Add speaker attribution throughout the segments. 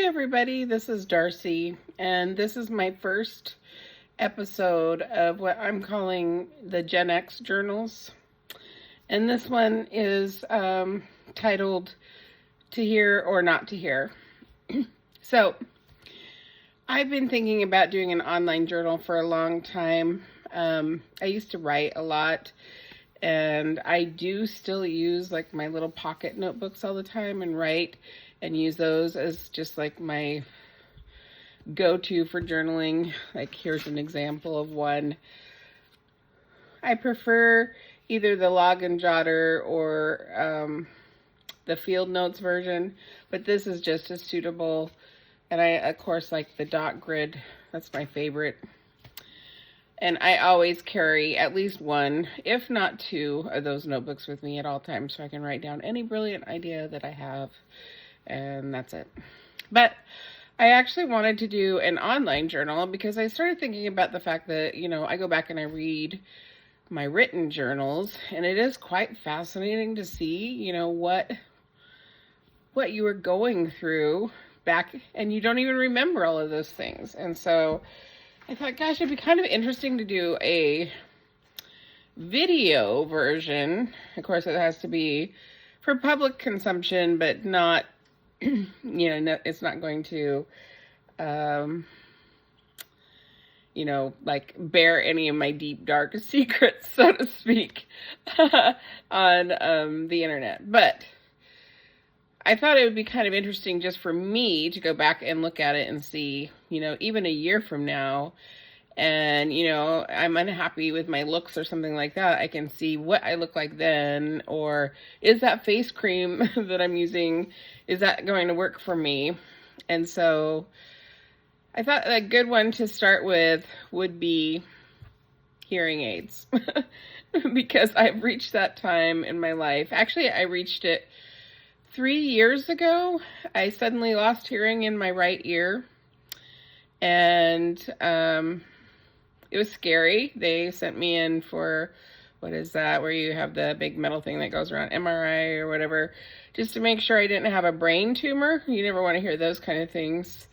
Speaker 1: everybody, this is Darcy, and this is my first episode of what I'm calling the Gen X journals. And this one is titled To Hear or Not to Hear. So, I've been thinking about doing an online journal for a long time. I used to write a lot, and I do still use like my little pocket notebooks all the time and write and use those as just like my go-to for journaling. Like here's an example of one. I prefer either the log and jotter or the field notes version, but this is just as suitable. And I, of course, like the dot grid. That's my favorite. And I always carry at least one, if not two, of those notebooks with me at all times so I can write down any brilliant idea that I have. And that's it. But I actually wanted to do an online journal because I started thinking about the fact that, I go back and I read my written journals, and it is quite fascinating to see, what you were going through back, and you don't even remember all of those things. And so I thought, gosh, it'd be kind of interesting to do a video version. Of course, it has to be for public consumption, but not, it's not going to, like bear any of my deep, dark secrets, so to speak, on the internet. But I thought it would be kind of interesting just for me to go back and look at it and see, even a year from now, and, I'm unhappy with my looks or something like that, I can see what I look like then, or is that face cream that I'm using, is that going to work for me? And so I thought a good one to start with would be hearing aids, because I've reached that time in my life. Actually, I reached it 3 years ago. I suddenly lost hearing in my right ear, and it was scary. They sent me in for, what is that, where you have the big metal thing that goes around, MRI or whatever, just to make sure I didn't have a brain tumor. You never want to hear those kind of things.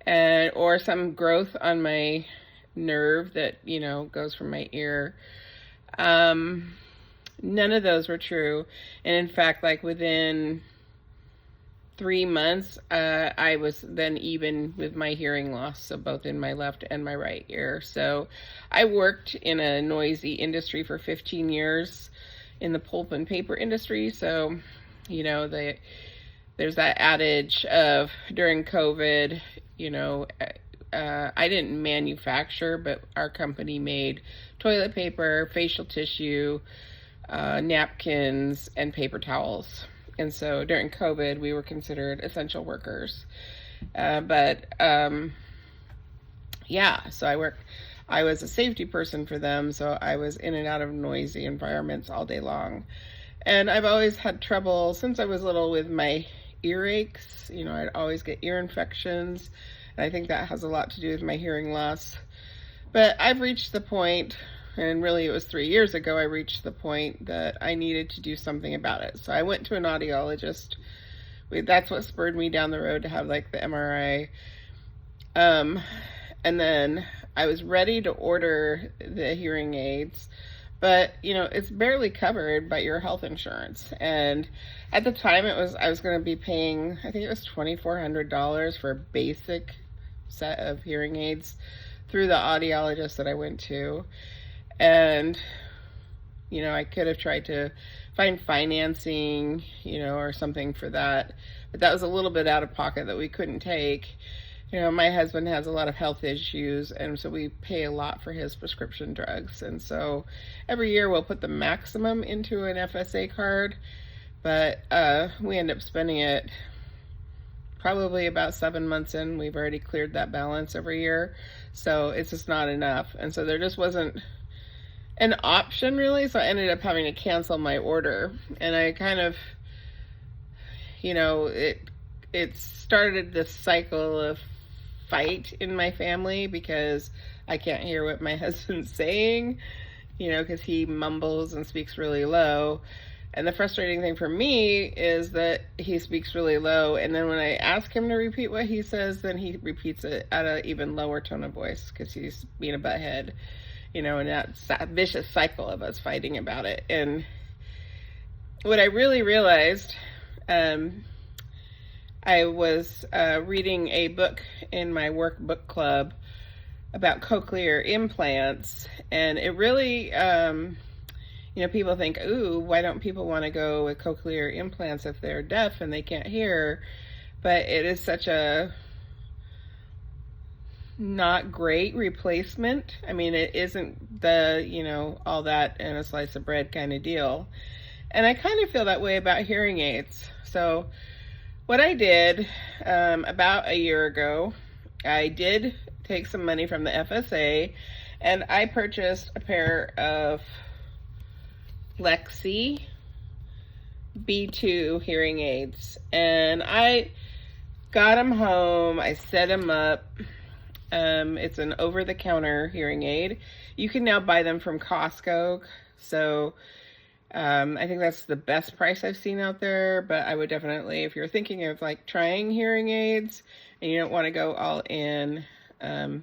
Speaker 1: Or some growth on my nerve that, goes from my ear. None of those were true. And in fact, like within 3 months, I was then even with my hearing loss, so both in my left and my right ear. So I worked in a noisy industry for 15 years in the pulp and paper industry. So, there's that adage of during COVID, I didn't manufacture, but our company made toilet paper, facial tissue, napkins, and paper towels. And so during COVID, we were considered essential workers. So I was a safety person for them, so I was in and out of noisy environments all day long. And I've always had trouble since I was little with my earaches. I'd always get ear infections, and I think that has a lot to do with my hearing loss. But I've reached the point, and really it was 3 years ago, I reached the point that I needed to do something about it. So I went to an audiologist. That's what spurred me down the road to have like the MRI. And then I was ready to order the hearing aids, but it's barely covered by your health insurance. And at the time I was going to be paying, I think it was $2,400 for a basic set of hearing aids through the audiologist that I went to. And, I could have tried to find financing, or something for that, but that was a little bit out of pocket that we couldn't take. My husband has a lot of health issues, and so we pay a lot for his prescription drugs. And so every year we'll put the maximum into an FSA card, but we end up spending it probably about 7 months in. We've already cleared that balance every year, so it's just not enough. And so there just wasn't an option really, so I ended up having to cancel my order. And I kind of, it started this cycle of fight in my family because I can't hear what my husband's saying, because he mumbles and speaks really low. And the frustrating thing for me is that he speaks really low, and then when I ask him to repeat what he says, then he repeats it at an even lower tone of voice because he's being a butthead, and that vicious cycle of us fighting about it. And what I really realized, I was reading a book in my work book club about cochlear implants, and it really, people think, ooh, why don't people want to go with cochlear implants if they're deaf and they can't hear? But it is such a not great replacement. I mean, it isn't the, all that and a slice of bread kind of deal. And I kind of feel that way about hearing aids. So what I did about a year ago, I did take some money from the FSA and I purchased a pair of Lexie B2 hearing aids. And I got them home. I set them up. It's an over-the-counter hearing aid. You can now buy them from Costco. So I think that's the best price I've seen out there, but I would definitely, if you're thinking of like trying hearing aids and you don't want to go all in, I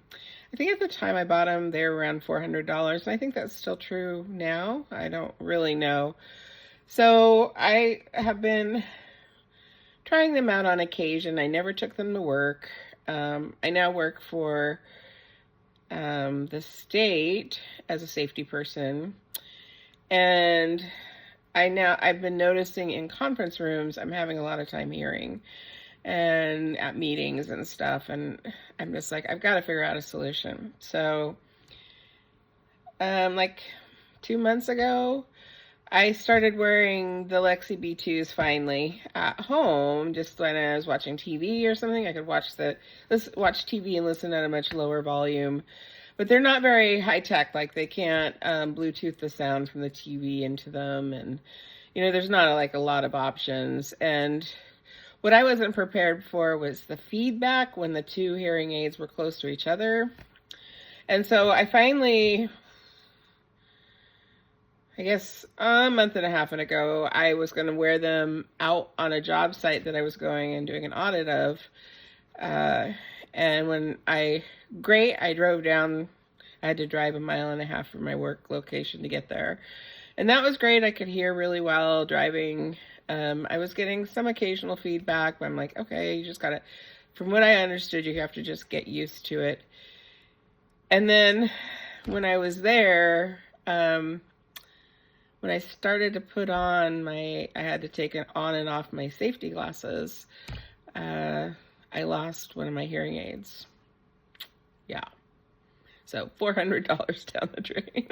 Speaker 1: think at the time I bought them, they were around $400, and I think that's still true now. I don't really know. So I have been trying them out on occasion. I never took them to work. I now work for the state as a safety person. And I've been noticing in conference rooms, I'm having a lot of time hearing and at meetings and stuff. And I'm just like, I've got to figure out a solution. So, like 2 months ago, I started wearing the Lexie B2s finally at home, just when I was watching TV or something. I could watch TV and listen at a much lower volume. But they're not very high tech, like they can't Bluetooth the sound from the TV into them. And, there's not like a lot of options. And what I wasn't prepared for was the feedback when the two hearing aids were close to each other. And so I finally, I guess a month and a half ago, I was going to wear them out on a job site that I was going and doing an audit of. And when I drove down, I had to drive 1.5 miles from my work location to get there. And that was great. I could hear really well driving. I was getting some occasional feedback, but I'm like, okay, you just gotta, from what I understood, you have to just get used to it. And then when I was there, when I started to put on I had to take it on and off my safety glasses, I lost one of my hearing aids. Yeah. So $400 down the drain.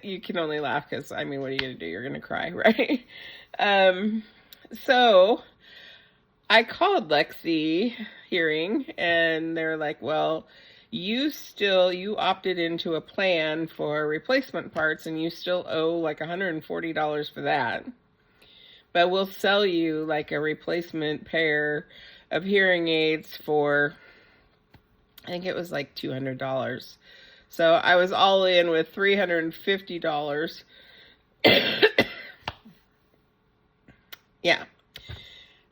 Speaker 1: You can only laugh because, what are you going to do? You're going to cry, right? So I called Lexie Hearing, and they're like, well, you opted into a plan for replacement parts, and you still owe like $140 for that. But we'll sell you like a replacement pair of hearing aids for, I think it was like $200. So I was all in with $350. Yeah.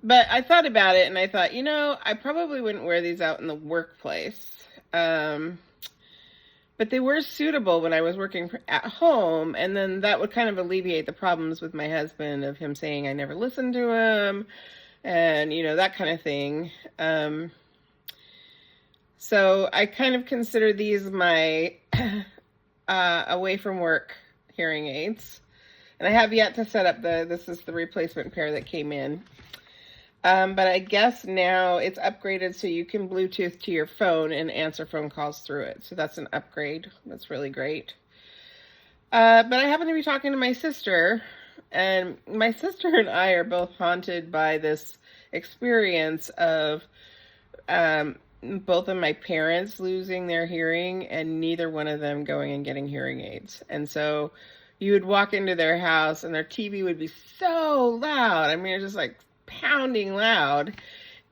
Speaker 1: But I thought about it and I thought, I probably wouldn't wear these out in the workplace. But they were suitable when I was working at home, and then that would kind of alleviate the problems with my husband of him saying I never listened to him and, that kind of thing. So I kind of consider these my away from work hearing aids. And I have yet to set up this is the replacement pair that came in. But I guess now it's upgraded so you can Bluetooth to your phone and answer phone calls through it. So that's an upgrade. That's really great. But I happen to be talking to my sister, and my sister and I are both haunted by this experience of both of my parents losing their hearing and neither one of them going and getting hearing aids. And so you would walk into their house and their TV would be so loud. It's just like pounding loud.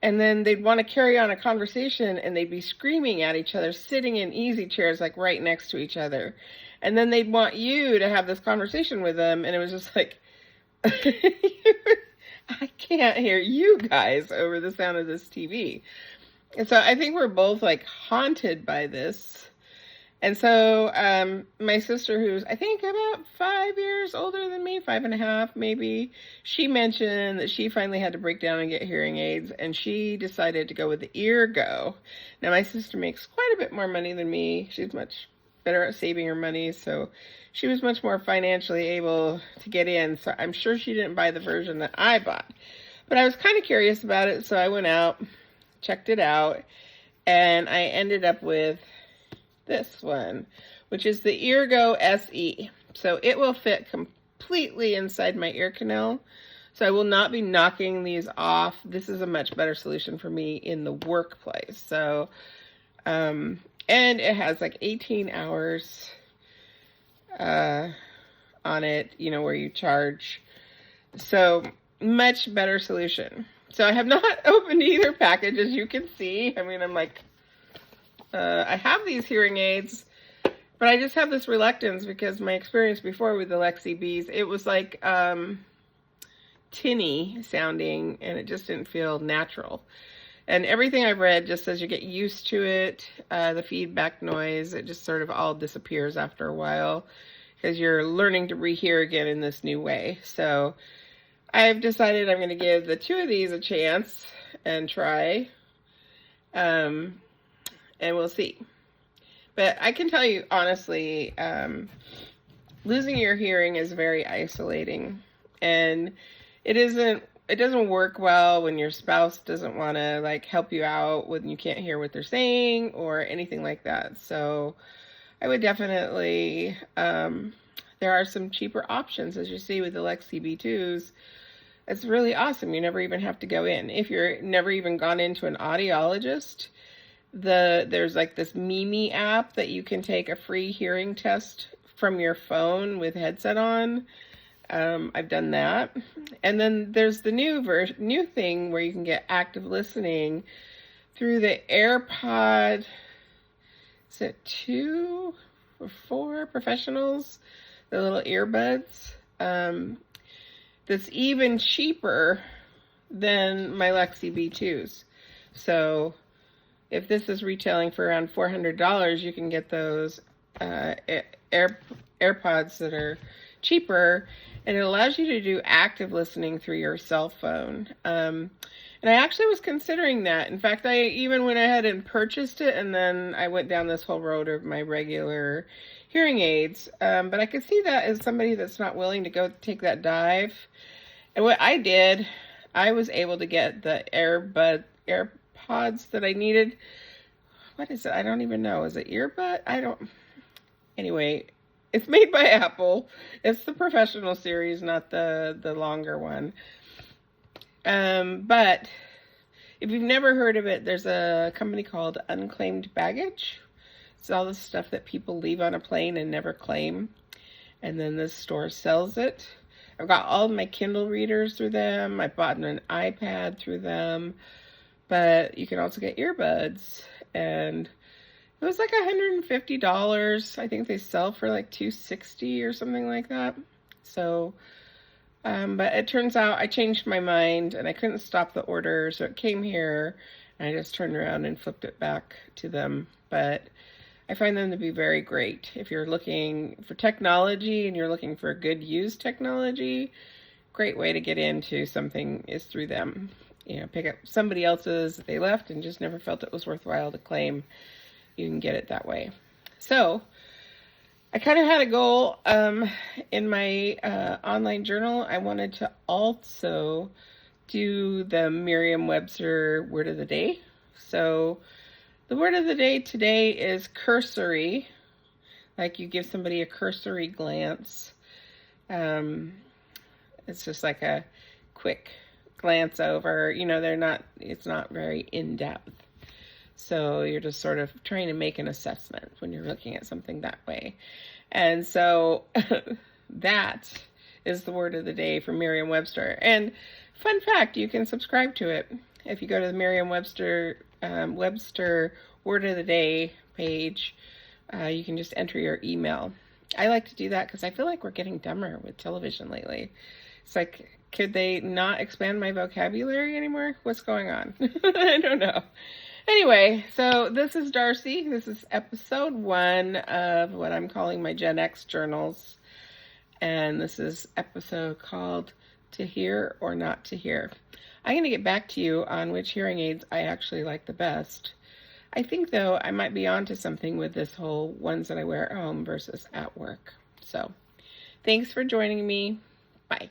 Speaker 1: And then they'd want to carry on a conversation and they'd be screaming at each other, sitting in easy chairs, like right next to each other. And then they'd want you to have this conversation with them. And it was just like, I can't hear you guys over the sound of this TV. And so I think we're both like haunted by this. And so my sister, who's I think about 5 years older than me, 5.5 maybe, she mentioned that she finally had to break down and get hearing aids, and she decided to go with the Eargo. Now my sister makes quite a bit more money than me. She's much better at saving her money, so she was much more financially able to get in. So I'm sure she didn't buy the version that I bought. But I was kind of curious about it, so I went out, checked it out, and I ended up with this one, which is the Eargo SE. So it will fit completely inside my ear canal. So I will not be knocking these off. This is a much better solution for me in the workplace. So, and it has like 18 hours on it, you know, where you charge. So much better solution. So I have not opened either package, as you can see. I mean, I'm like, I have these hearing aids, but I just have this reluctance because my experience before with the Lexie Bs, it was like tinny sounding, and it just didn't feel natural. And everything I've read just says you get used to it, the feedback noise, it just sort of all disappears after a while because you're learning to rehear again in this new way. So I've decided I'm going to give the two of these a chance and try. And we'll see. But I can tell you honestly, losing your hearing is very isolating, and it doesn't work well when your spouse doesn't want to like help you out when you can't hear what they're saying or anything like that. So I would definitely, there are some cheaper options, as you see with the Lexie B2s. It's really awesome. You never even have to go in. If you're never even gone into an audiologist, there's like this Mimi app that you can take a free hearing test from your phone with headset on. I've done that. And then there's the new thing where you can get active listening through the AirPod. Is it 2 or 4 professionals? The little earbuds. That's even cheaper than my Lexie B2s. So if this is retailing for around $400, you can get those AirPods that are cheaper, and it allows you to do active listening through your cell phone. And I actually was considering that. In fact, I even went ahead and purchased it, and then I went down this whole road of my regular hearing aids. But I could see that as somebody that's not willing to go take that dive. And what I did, I was able to get the AirPods that I needed. What is it? I don't even know. Is it earbud? Anyway, it's made by Apple. It's the professional series, not the longer one. But if you've never heard of it, there's a company called Unclaimed Baggage. It's all the stuff that people leave on a plane and never claim. And then this store sells it. I've got all of my Kindle readers through them. I bought an iPad through them. But you can also get earbuds. And it was like $150. I think they sell for like $260 or something like that. So, but it turns out I changed my mind and I couldn't stop the order. So it came here and I just turned around and flipped it back to them. But I find them to be very great. If you're looking for technology and you're looking for good used technology, great way to get into something is through them. You know, pick up somebody else's that they left and just never felt it was worthwhile to claim. You can get it that way. So I kind of had a goal in my online journal. I wanted to also do the Merriam-Webster word of the day. So the word of the day today is cursory, like you give somebody a cursory glance. It's just like a quick glance over, you know, it's not very in-depth. So you're just sort of trying to make an assessment when you're looking at something that way. And so that is the word of the day from Merriam-Webster. And fun fact, you can subscribe to it. If you go to the Merriam-Webster Webster Word of the Day page, you can just enter your email I like to do that because I feel like we're getting dumber with television lately. It's like, could they not expand my vocabulary anymore? What's going on? I don't know. Anyway, so this is Darcy. This is episode 1 of what I'm calling my Gen X journals. And this is episode called To Hear or Not to Hear. I'm going to get back to you on which hearing aids I actually like the best. I think, though, I might be onto something with this whole ones that I wear at home versus at work. So, thanks for joining me. Bye.